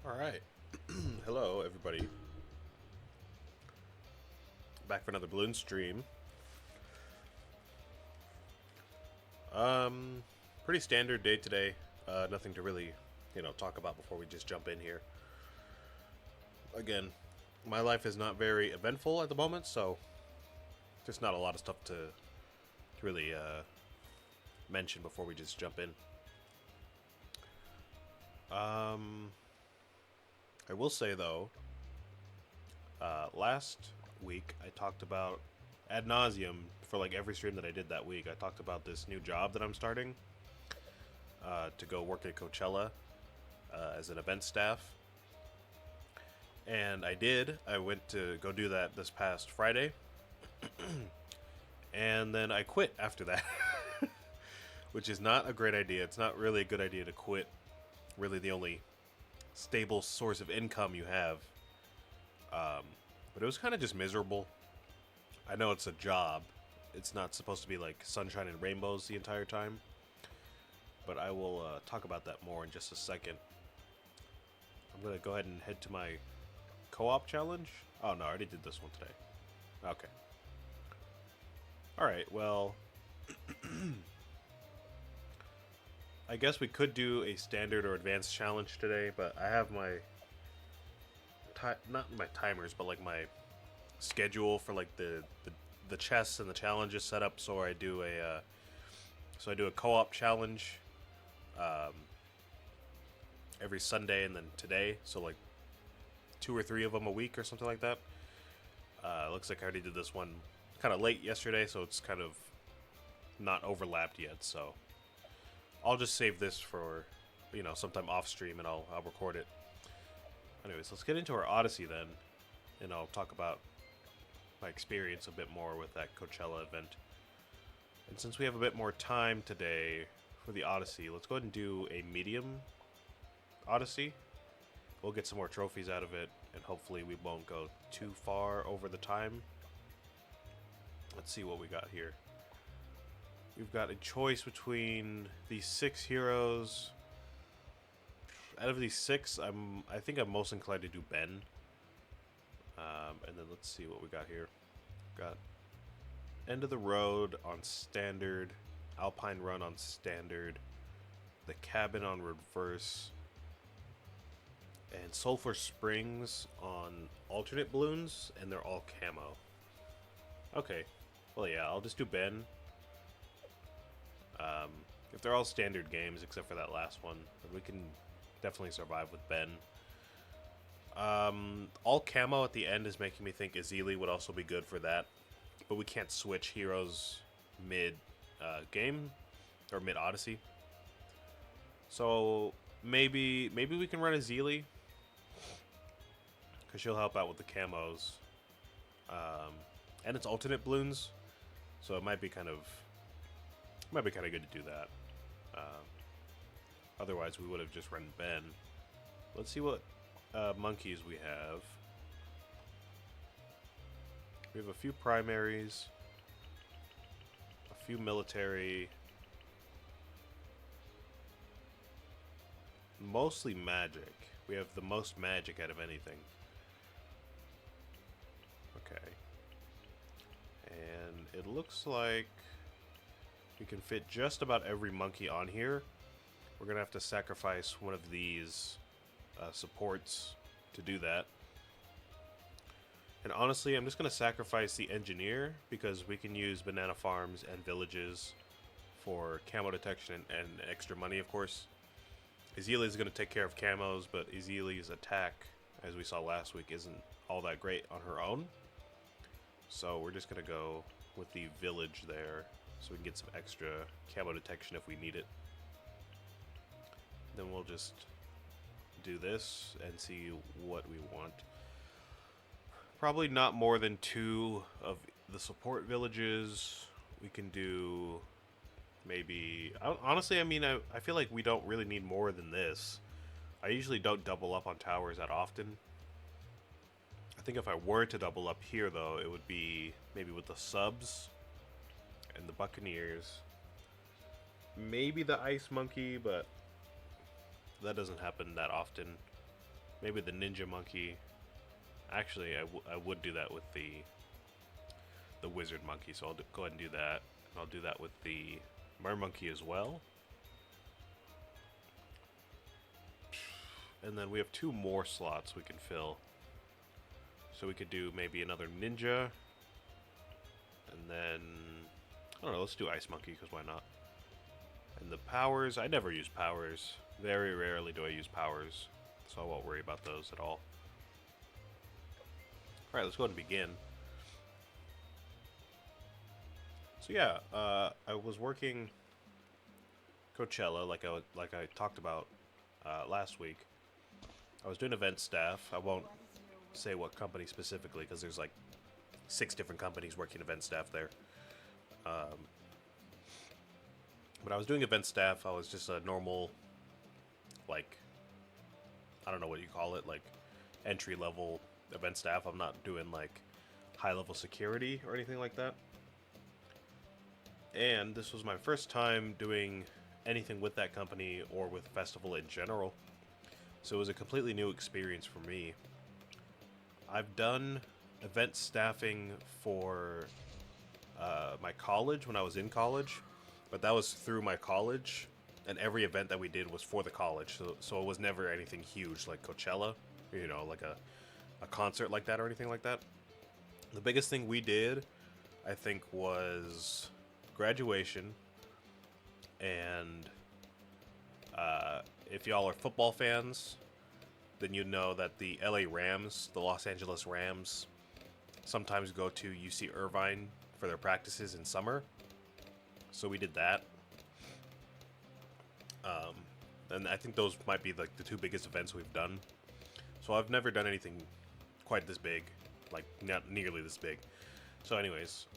All right. Hello, everybody. Back for another Bloons stream. Pretty standard day today. Nothing to really, talk about before we just jump in here. Again, my life is not very eventful at the moment, so just not a lot of stuff to really mention before we just jump in. I will say though, last week I talked about ad nauseum for like every stream that I did that week. I talked about this new job that I'm starting to go work at Coachella as an event staff, and I did. I went to go do that this past Friday, and then I quit after that, which is not a great idea. It's not really a good idea to quit. Really, the only stable source of income you have. But it was kind of just miserable. I know it's a job. It's not supposed to be like sunshine and rainbows the entire time. But I will talk about that more in just a second. I'm going to go ahead and head to my co-op challenge. Oh, no, I already did this one today. Okay. Alright, well... I guess we could do a standard or advanced challenge today, but I have my... not my timers, but like my schedule for like the chests and the challenges set up, so I do a co-op challenge every Sunday and then today, so like 2 or 3 of them a week or something like that. Looks like I already did this one kind of late yesterday, so it's kind of not overlapped yet, so I'll just save this for, sometime off stream and I'll record it. Anyways, let's get into our Odyssey then, and I'll talk about my experience a bit more with that Coachella event. And since we have a bit more time today for the Odyssey, let's go ahead and do a medium Odyssey. We'll get some more trophies out of it, and hopefully we won't go too far over the time. Let's see what we got here. We've got a choice between these 6 heroes. Out of these 6, I think I'm most inclined to do Ben. And then let's see what we got here. Got End of the Road on standard, Alpine Run on standard, the Cabin on reverse, and Sulphur Springs on alternate balloons, and they're all camo. Okay, well yeah, I'll just do Ben. If they're all standard games except for that last one, then we can definitely survive with Ben. All camo at the end is making me think Azili would also be good for that, but we can't switch heroes mid game or mid Odyssey. So maybe we can run Azili because she'll help out with the camos, and it's alternate balloons, so it might be kind of good to do that. Otherwise, we would have just run Ben. Let's see what monkeys we have. We have a few primaries, a few military, mostly magic. We have the most magic out of anything. Okay. And it looks like we can fit just about every monkey on here. We're going to have to sacrifice one of these supports to do that. And honestly, I'm just going to sacrifice the engineer because we can use banana farms and villages for camo detection and extra money, of course. Azili is going to take care of camos, but Azili's attack, as we saw last week, isn't all that great on her own. So we're just going to go with the village there so we can get some extra camo detection if we need it. Then we'll just do this and see what we want. Probably not more than 2 of the support villages. We can do maybe... honestly, I mean, I feel like we don't really need more than this. I usually don't double up on towers that often. I think if I were to double up here, though, it would be maybe with the subs and the buccaneers. Maybe the ice monkey, but that doesn't happen that often. maybe the ninja monkey. Actually, I would do that with the wizard monkey, so I'll go ahead and do that. I'll do that with the mer monkey as well. And then we have 2 more slots we can fill. So we could do maybe another ninja. And then, I don't know, let's do ice monkey, because why not? And the powers, I never use powers. Very rarely do I use powers. So I won't worry about those at all. Alright, let's go ahead and begin. So yeah, I was working Coachella, like I talked about last week. I was doing event staff. I won't say what company specifically because there's like 6 different companies working event staff there. But I was doing event staff. I was just a normal, like, I don't know what you call it, like entry level event staff. I'm not doing like high level security or anything like that. And this was my first time doing anything with that company or with festival in general. So it was a completely new experience for me. I've done event staffing for my college when I was in college, but that was through my college, and every event that we did was for the college. So it was never anything huge like Coachella, you know, like a concert like that or anything like that. The biggest thing we did, I think, was graduation, and if y'all are football fans, then you know that the LA Rams, the Los Angeles Rams, sometimes go to UC Irvine for their practices in summer. So we did that. And I think those might be like the 2 biggest events we've done. So I've never done anything quite this big, like not nearly this big. So anyways,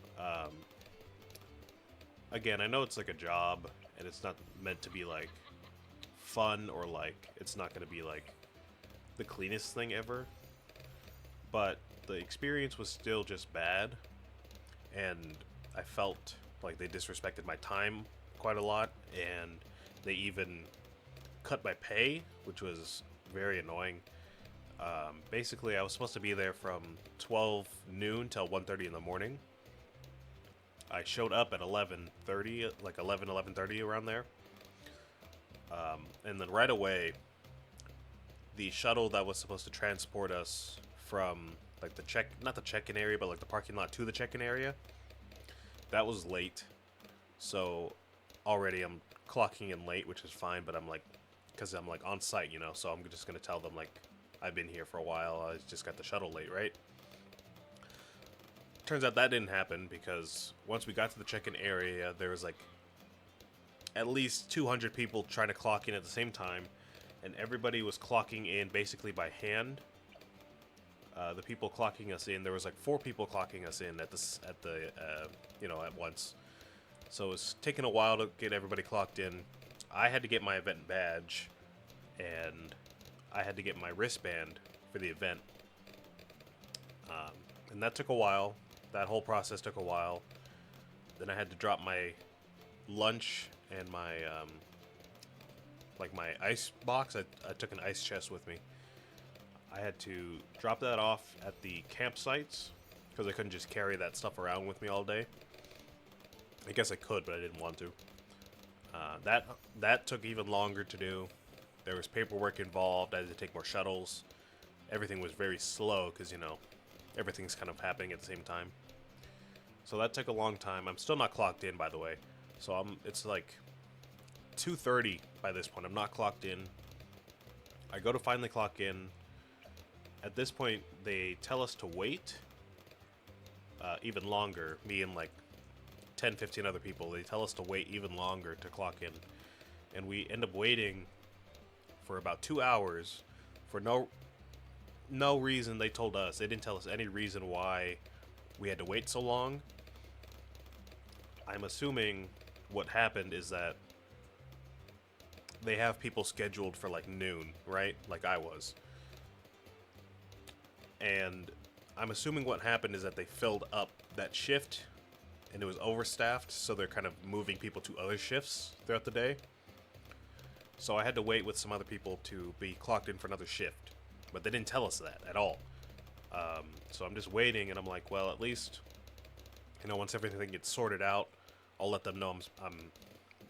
again, I know it's like a job and it's not meant to be like fun, or like it's not going to be like the cleanest thing ever, but the experience was still just bad, and I felt like they disrespected my time quite a lot, and they even cut my pay, which was very annoying. Basically, I was supposed to be there from 12 noon till 1:30 in the morning. I showed up at 11:30, like 11:30 around there. And then right away, the shuttle that was supposed to transport us from like not the check-in area, but like the parking lot to the check-in area, that was late. So already I'm clocking in late, which is fine, but I'm like, because I'm like on site, you know, so I'm just going to tell them like, I've been here for a while, I just got the shuttle late, right? Turns out that didn't happen, because once we got to the check-in area, there was like at least 200 people trying to clock in at the same time, and everybody was clocking in basically by hand. The people clocking us in, there was like 4 people clocking us in at once. So it was taking a while to get everybody clocked in. I had to get my event badge, and I had to get my wristband for the event. And that took a while. That whole process took a while. Then I had to drop my lunch and my my ice box. I took an ice chest with me. I had to drop that off at the campsites because I couldn't just carry that stuff around with me all day. I guess I could, but I didn't want to. That took even longer to do. There was paperwork involved. I had to take more shuttles. Everything was very slow because, you know, everything's kind of happening at the same time. So that took a long time. I'm still not clocked in, by the way. So it's like 2:30 by this point. I'm not clocked in. I go to finally clock in. At this point, they tell us to wait even longer. Me and like 10, 15 other people. They tell us to wait even longer to clock in. And we end up waiting for about 2 hours for no reason. They told us. They didn't tell us any reason why we had to wait so long. I'm assuming what happened is that they have people scheduled for like noon, right? Like I was. And I'm assuming what happened is that they filled up that shift and it was overstaffed, so they're kind of moving people to other shifts throughout the day. So I had to wait with some other people to be clocked in for another shift. but they didn't tell us that at all. So I'm just waiting, and I'm like, well, at least, once everything gets sorted out, I'll let them know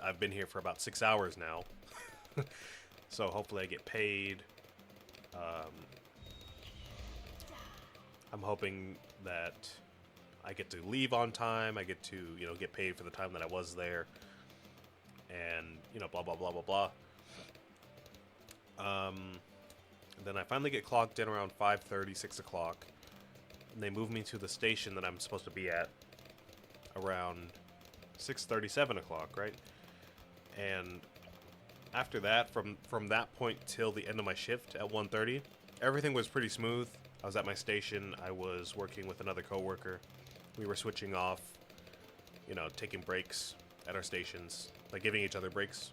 I've been here for about 6 hours now. So hopefully I get paid. I'm hoping that I get to leave on time. I get to, get paid for the time that I was there. And, blah, blah, blah, blah, blah. Then I finally get clocked in around 5:30, 6 o'clock. And they move me to the station that I'm supposed to be at around 6:30, 7 o'clock, right? And after that, from that point till the end of my shift at 1:30, everything was pretty smooth. I was at my station. I was working with another coworker. We were switching off, taking breaks at our stations, like giving each other breaks.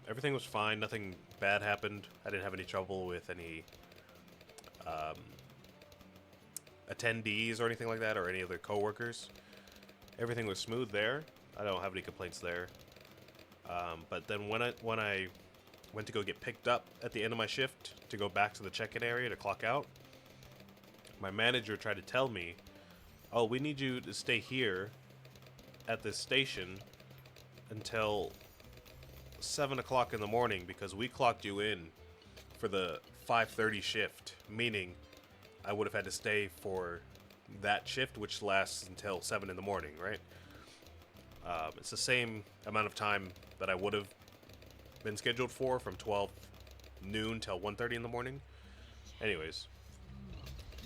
Everything was fine. Nothing bad happened. I didn't have any trouble with any attendees or anything like that, or any other coworkers. Everything was smooth there. I don't have any complaints there. But then when I went to go get picked up at the end of my shift to go back to the check-in area to clock out, my manager tried to tell me, "Oh, we need you to stay here at this station until 7 o'clock in the morning because we clocked you in for the 5:30 shift," meaning I would have had to stay for that shift, which lasts until 7 in the morning, right? It's the same amount of time that I would have been scheduled for, from 12 noon till 1:30 in the morning. Anyways,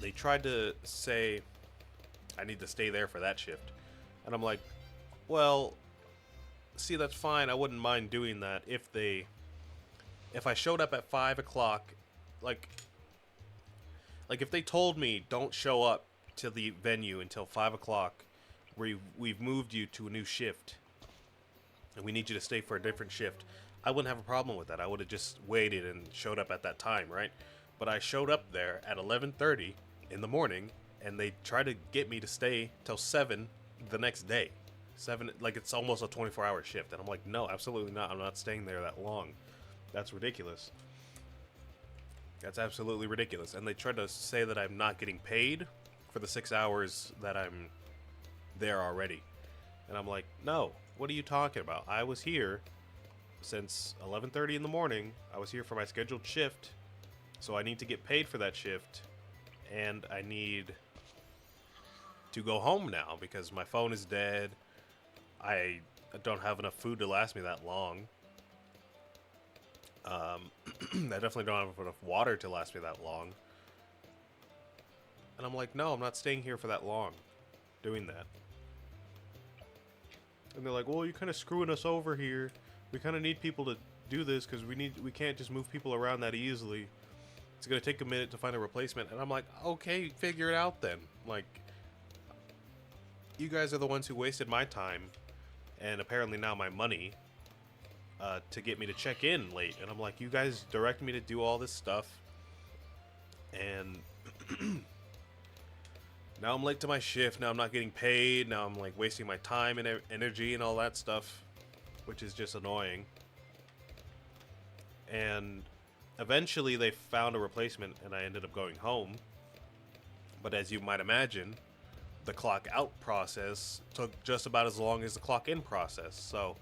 they tried to say I need to stay there for that shift. And I'm like, well, see, that's fine. I wouldn't mind doing that if I showed up at 5 o'clock, like if they told me don't show up to the venue until 5 o'clock, we've moved you to a new shift and we need you to stay for a different shift, I wouldn't have a problem with that. I would have just waited and showed up at that time, right? But I showed up there at 11:30 in the morning, and they tried to get me to stay till 7 the next day. 7, like it's almost a 24-hour shift. And I'm like, no, absolutely not. I'm not staying there that long. That's ridiculous. That's absolutely ridiculous. And they tried to say that I'm not getting paid for the 6 hours that I'm there already. And I'm like, no, what are you talking about? I was here since 11:30 in the morning. I was here for my scheduled shift, so I need to get paid for that shift, and I need to go home now because my phone is dead. I don't have enough food to last me that long. I definitely don't have enough water to last me that long. And I'm like, no, I'm not staying here for that long doing that. And they're like, well, you're kind of screwing us over here. We kind of need people to do this because we can't just move people around that easily. It's going to take a minute to find a replacement. And I'm like, okay, figure it out then. Like, you guys are the ones who wasted my time and apparently now my money to get me to check in late. And I'm like, you guys direct me to do all this stuff, and now I'm late to my shift. Now I'm not getting paid. Now I'm like wasting my time and energy and all that stuff, which is just annoying. And eventually they found a replacement and I ended up going home. But as you might imagine, the clock out process took just about as long as the clock in process. So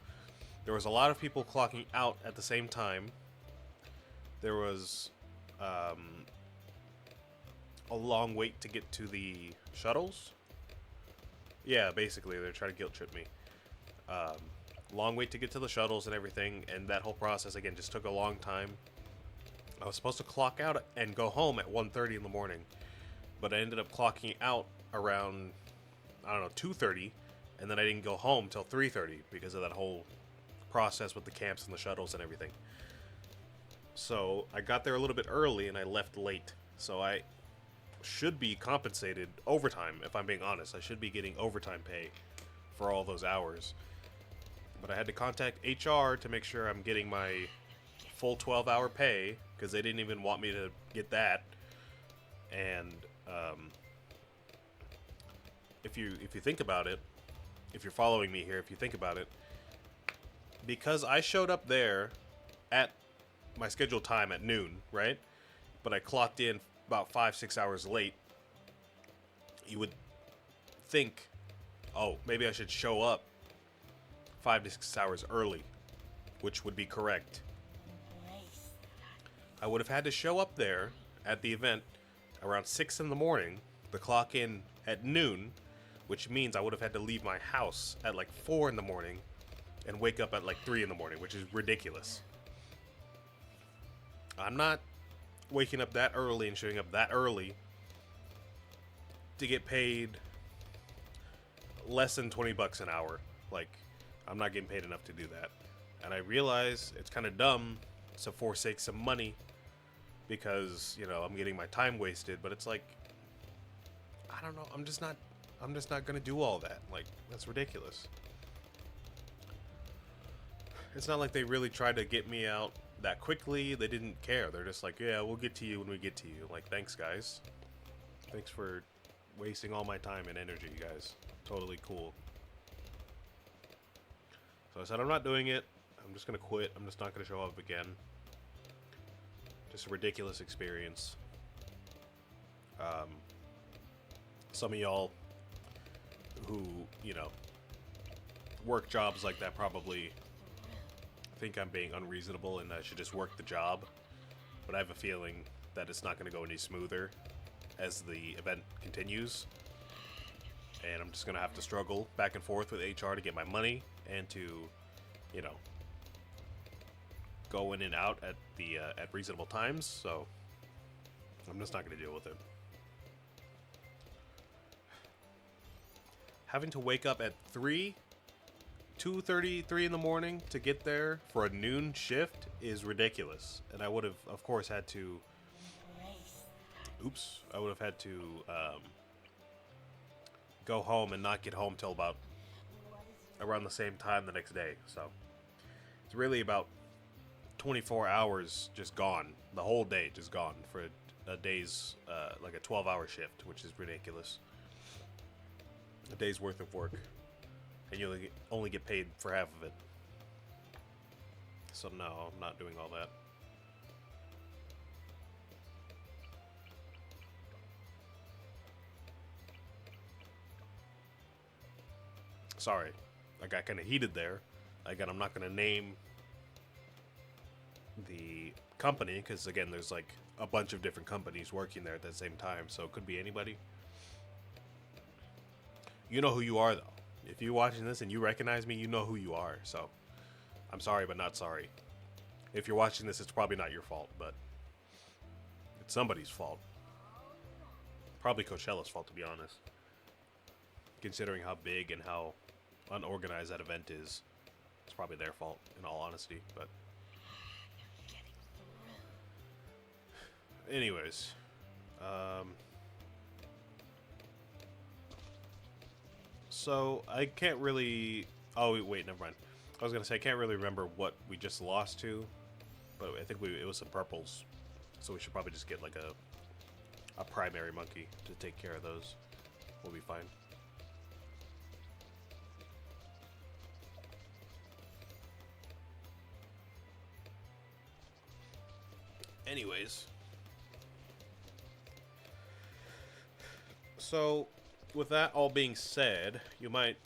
there was a lot of people clocking out at the same time. There was a long wait to get to the shuttles. Yeah, basically they're trying to guilt trip me. Long wait to get to the shuttles and everything, and that whole process again just took a long time. I was supposed to clock out and go home at 1:30 in the morning, but I ended up clocking out around, I don't know, 2:30, and then I didn't go home till 3:30 because of that whole process with the camps and the shuttles and everything. So I got there a little bit early and I left late. So I should be compensated overtime, if I'm being honest. I should be getting overtime pay for all those hours. But I had to contact HR to make sure I'm getting my full 12-hour pay, because they didn't even want me to get that. And if you think about it, if you're following me here, if you think about it, because I showed up there at my scheduled time at noon, right? But I clocked in about 5-6 hours late. You would think, oh, maybe I should show up 5 to 6 hours early, which would be correct. I would have had to show up there at the event around 6 in the morning, the clock in at noon, which means I would have had to leave my house at like 4 in the morning and wake up at like 3 in the morning, which is ridiculous. I'm not waking up that early and showing up that early to get paid less than 20 bucks an hour. Like, I'm not getting paid enough to do that. And I realize it's kind of dumb to forsake some money because, you know, I'm getting my time wasted, but it's like, I don't know, I'm just not going to do all that. Like, that's ridiculous. It's not like they really tried to get me out that quickly. They didn't care. They're just like, yeah, we'll get to you when we get to you. Like, thanks, guys. Thanks for wasting all my time and energy, you guys. Totally cool. So I said, I'm not doing it. I'm just going to quit. I'm just not going to show up again. Just a ridiculous experience. Some of y'all who, you know, work jobs like that probably think I'm being unreasonable and I should just work the job. But I have a feeling that it's not going to go any smoother as the event continues. And I'm just going to have to struggle back and forth with HR to get my money and to, you know, go in and out at the at reasonable times. So I'm just not going to deal with it. Having to wake up at 2:33 in the morning to get there for a noon shift is ridiculous. And I would have, of course, had to... I would have had to go home and not get home till about around the same time the next day. So it's really about 24 hours just gone. The whole day just gone for a day's, like a 12-hour shift, which is ridiculous. A day's worth of work. And you only get paid for half of it. So no, I'm not doing all that. Sorry, I got kind of heated there. Again, I'm not going to name the company because, again, there's like a bunch of different companies working there at the same time, so it could be anybody. You know who you are, though. If you're watching this and you recognize me, you know who you are. So, I'm sorry, but not sorry. If you're watching this, it's probably not your fault, but it's somebody's fault. Probably Coachella's fault, to be honest. Considering how big and how unorganized that event is, it's probably their fault, in all honesty. But anyways, so I can't really... Oh, wait, never mind. I was going to say I can't really remember what we just lost to, but I think it was some purples. So we should probably just get like a primary monkey to take care of those. We'll be fine. Anyways. So, with that all being said, you might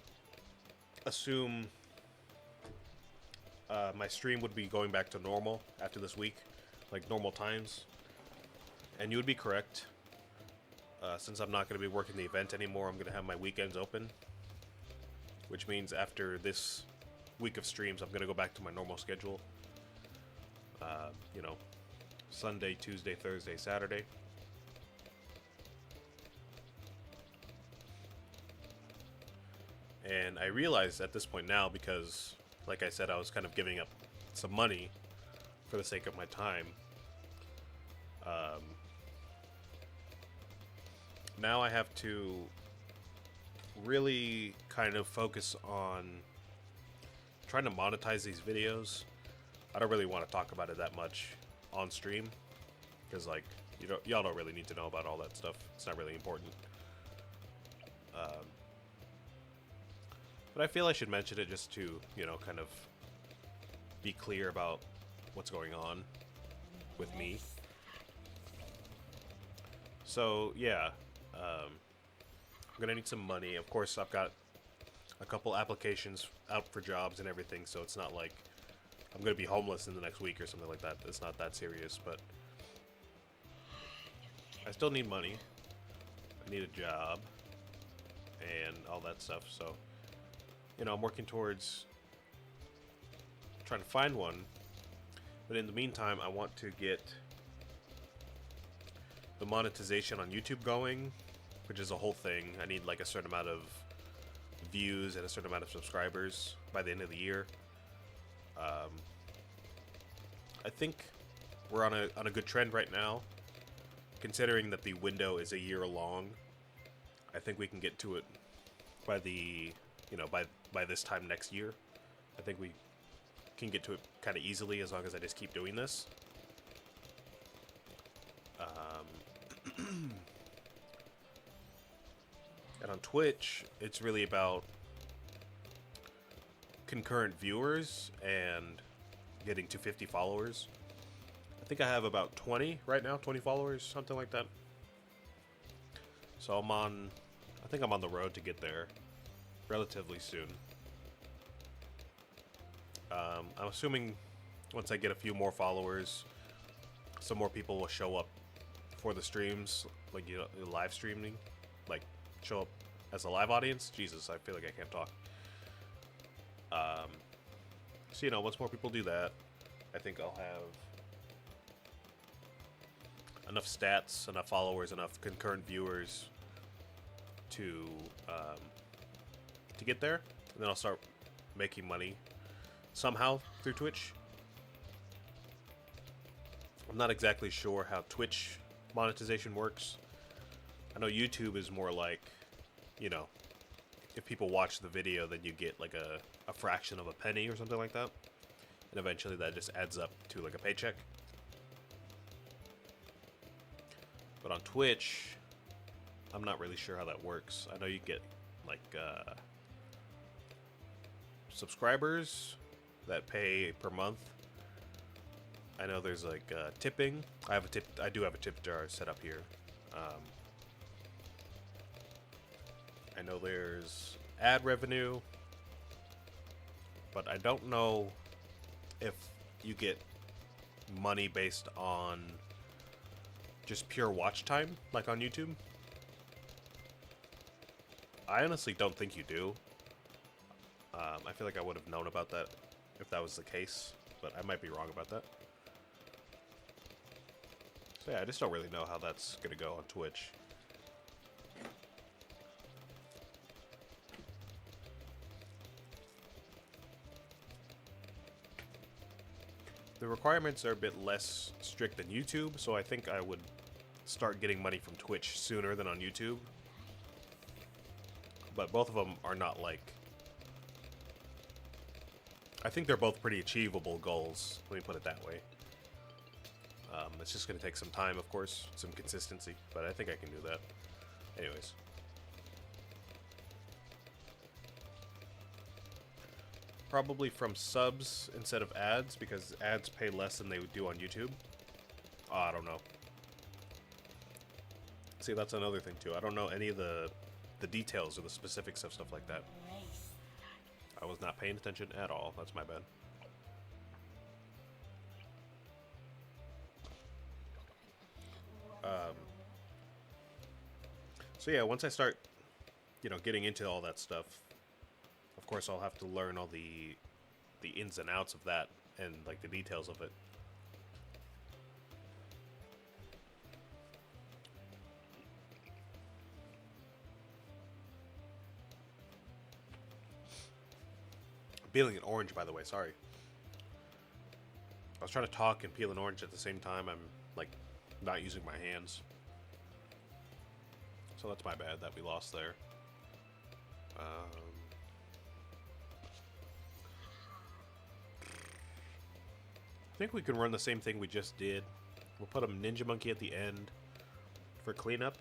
assume my stream would be going back to normal after this week, like normal times. And you would be correct. Since I'm not going to be working the event anymore, I'm going to have my weekends open. Which means after this week of streams, I'm going to go back to my normal schedule. You know, Sunday, Tuesday, Thursday, Saturday. And I realize at this point now, because, like I said, I was kind of giving up some money for the sake of my time. Now I have to really kind of focus on trying to monetize these videos. I don't really want to talk about it that much on stream, because like y'all don't really need to know about all that stuff. It's not really important. But I feel I should mention it just to, you know, kind of be clear about what's going on. with me. So yeah, I'm gonna need some money. Of course, I've got a couple applications out for jobs and everything, so it's not like I'm gonna be homeless in the next week or something like that. It's not that serious, but I still need money. I need a job and all that stuff. So, you know, I'm working towards trying to find one. But in the meantime, I want to get the monetization on YouTube going, which is a whole thing. I need like a certain amount of views and a certain amount of subscribers by the end of the year. I think we're on a good trend right now, considering that the window is a year long. I think we can get to it by by this time next year. I think we can get to it kind of easily as long as I just keep doing this. And on Twitch, it's really about concurrent viewers and getting to 50 followers. I think I have about 20 right now, 20 followers, something like that. So I think I'm on the road to get there relatively soon. I'm assuming once I get a few more followers, some more people will show up for the streams, like, you know, live streaming, like show up as a live audience. Jesus, I feel like I can't talk. So, you know, once more people do that, I think I'll have enough stats, enough followers, enough concurrent viewers to get there, and then I'll start making money somehow through Twitch. I'm not exactly sure how Twitch monetization works. I know YouTube is more like, you know, if people watch the video, then you get like a fraction of a penny or something like that. And eventually that just adds up to like a paycheck. But on Twitch, I'm not really sure how that works. I know you get like subscribers that pay per month. I know there's like tipping. I do have a tip jar set up here. I know there's ad revenue, but I don't know if you get money based on just pure watch time, like on YouTube. I honestly don't think you do. I feel like I would have known about that if that was the case, but I might be wrong about that. So yeah, I just don't really know how that's gonna go on Twitch. The requirements are a bit less strict than YouTube, so I think I would start getting money from Twitch sooner than on YouTube. But both of them are not like... I think they're both pretty achievable goals, let me put it that way. It's just going to take some time, of course, some consistency, but I think I can do that. Anyways. Probably from subs instead of ads, because ads pay less than they would do on YouTube. Oh, I don't know. See, that's another thing too. I don't know any of the details or the specifics of stuff like that. I was not paying attention at all. That's my bad. So yeah, once I start, you know, getting into all that stuff, of course I'll have to learn all the ins and outs of that and like the details of it. I'm peeling an orange, by the way, sorry. I was trying to talk and peel an orange at the same time. I'm like not using my hands. So that's my bad that we lost there. I think we can run the same thing we just did. We'll put a Ninja Monkey at the end for cleanup.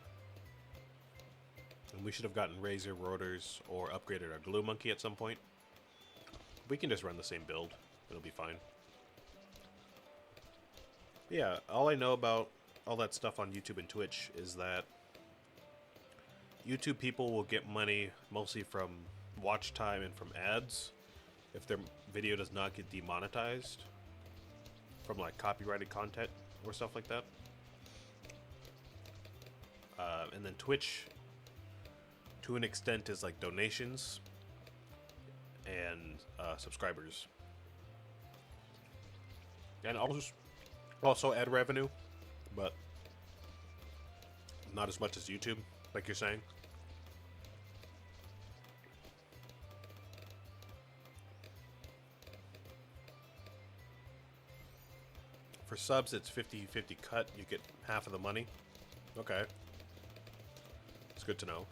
And we should have gotten Razor Rotors or upgraded our Glue Monkey at some point. We can just run the same build. It'll be fine. Yeah, all I know about all that stuff on YouTube and Twitch is that YouTube people will get money mostly from watch time and from ads if their video does not get demonetized from like copyrighted content or stuff like that. And then Twitch, to an extent, is like donations and subscribers, and also ad revenue, but not as much as YouTube, like you're saying. For subs, it's 50-50 cut. You get half of the money. Okay. It's good to know.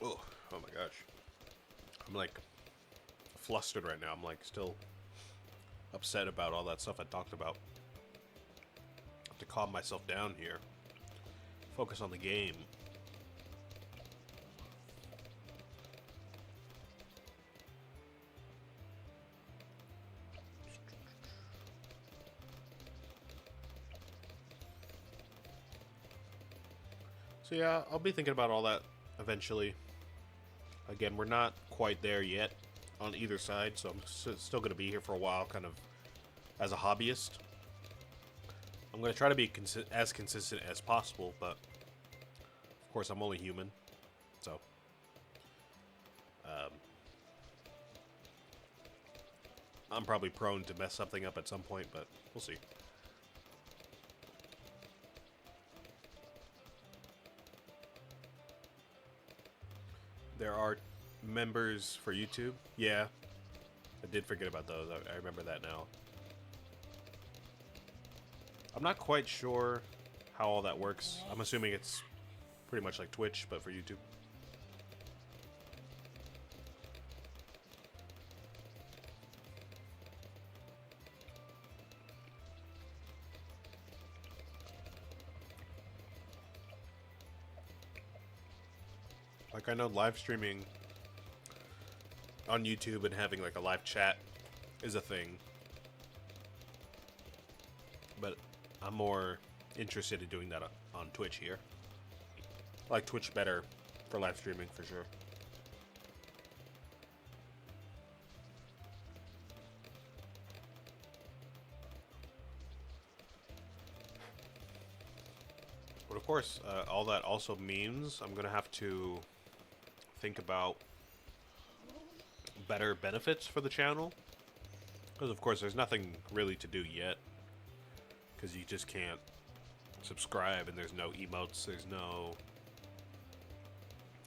Oh my gosh. I'm like flustered right now. I'm like still upset about all that stuff I talked about. I have to calm myself down here. Focus on the game. So yeah, I'll be thinking about all that eventually. Again, we're not quite there yet on either side, so I'm still going to be here for a while, kind of as a hobbyist. I'm going to try to be as consistent as possible, but of course I'm only human, so I'm probably prone to mess something up at some point, but we'll see. There are members for YouTube. Yeah, I did forget about those. I remember that now. I'm not quite sure how all that works. I'm assuming it's pretty much like Twitch, but for YouTube. Like, I know live streaming on YouTube and having like a live chat is a thing, but I'm more interested in doing that on Twitch here. I like Twitch better for live streaming for sure. But of course, all that also means I'm gonna have to think about better benefits for the channel, because of course there's nothing really to do yet, because you just can't subscribe and there's no emotes, there's no,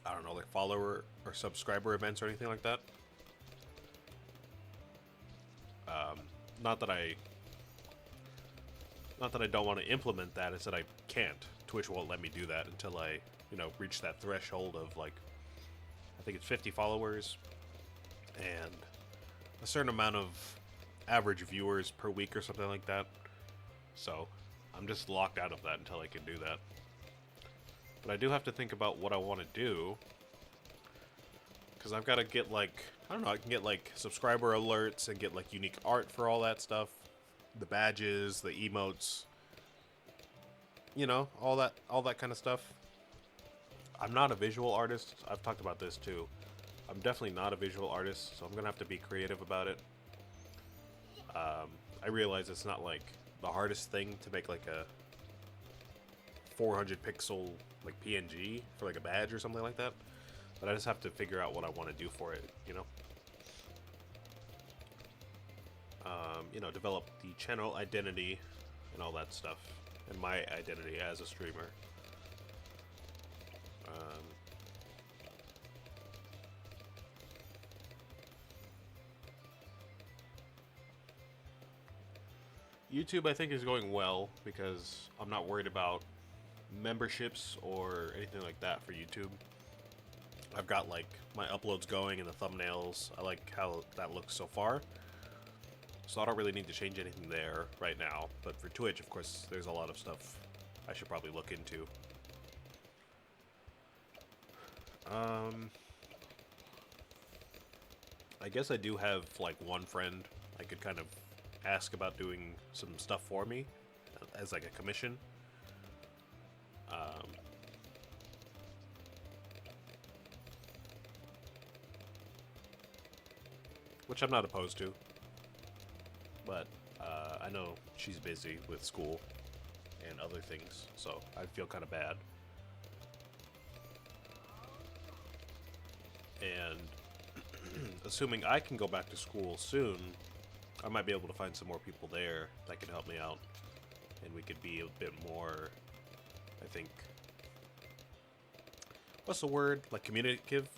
I don't know, like follower or subscriber events or anything like that. Not that I don't want to implement that, it's that I can't. Twitch won't let me do that until I, reach that threshold of like, I think it's 50 followers and a certain amount of average viewers per week or something like that. So I'm just locked out of that until I can do that. But I do have to think about what I want to do, because I've got to get like, I don't know, I can get like subscriber alerts and get like unique art for all that stuff, the badges, the emotes, all that kind of stuff. I'm not a visual artist. I've talked about this too. I'm definitely not a visual artist, so I'm gonna have to be creative about it. I realize it's not like the hardest thing to make like a 400 pixel like PNG for like a badge or something like that, but I just have to figure out what I want to do for it, develop the channel identity and all that stuff, and my identity as a streamer. YouTube, I think, is going well because I'm not worried about memberships or anything like that for YouTube. I've got like my uploads going and the thumbnails. I like how that looks so far. So I don't really need to change anything there right now. But for Twitch, of course, there's a lot of stuff I should probably look into. I guess I do have like one friend I could kind of ask about doing some stuff for me as like a commission. Which I'm not opposed to, but I know she's busy with school and other things, so I feel kind of bad. And assuming I can go back to school soon, I might be able to find some more people there that can help me out, and we could be a bit more, I think, what's the word? Like communicative,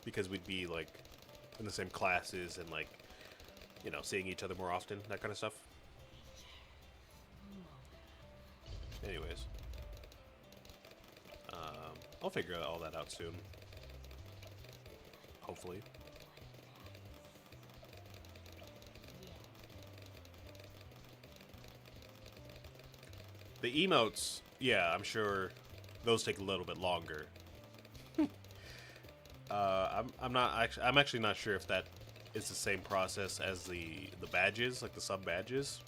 because we'd be like in the same classes and like, you know, seeing each other more often, that kind of stuff. Anyways, I'll figure all that out soon. Hopefully. The emotes, yeah, I'm sure those take a little bit longer. I'm actually not sure if that is the same process as the badges, like the sub badges.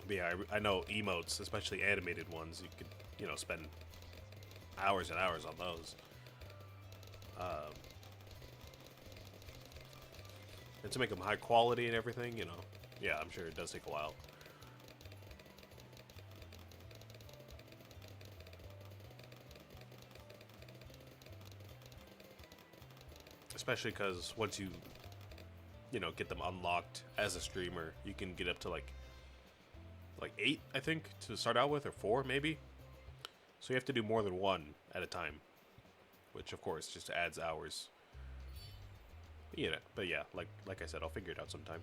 But yeah, I know emotes, especially animated ones, you could, you know, spend hours and hours on those. And to make them high quality and everything, you know, yeah, I'm sure it does take a while. Especially because once you know, get them unlocked as a streamer, you can get up to like 8, I think, to start out with, or 4 maybe. So you have to do more than one at a time, which of course just adds hours. But yeah, like I said, I'll figure it out sometime.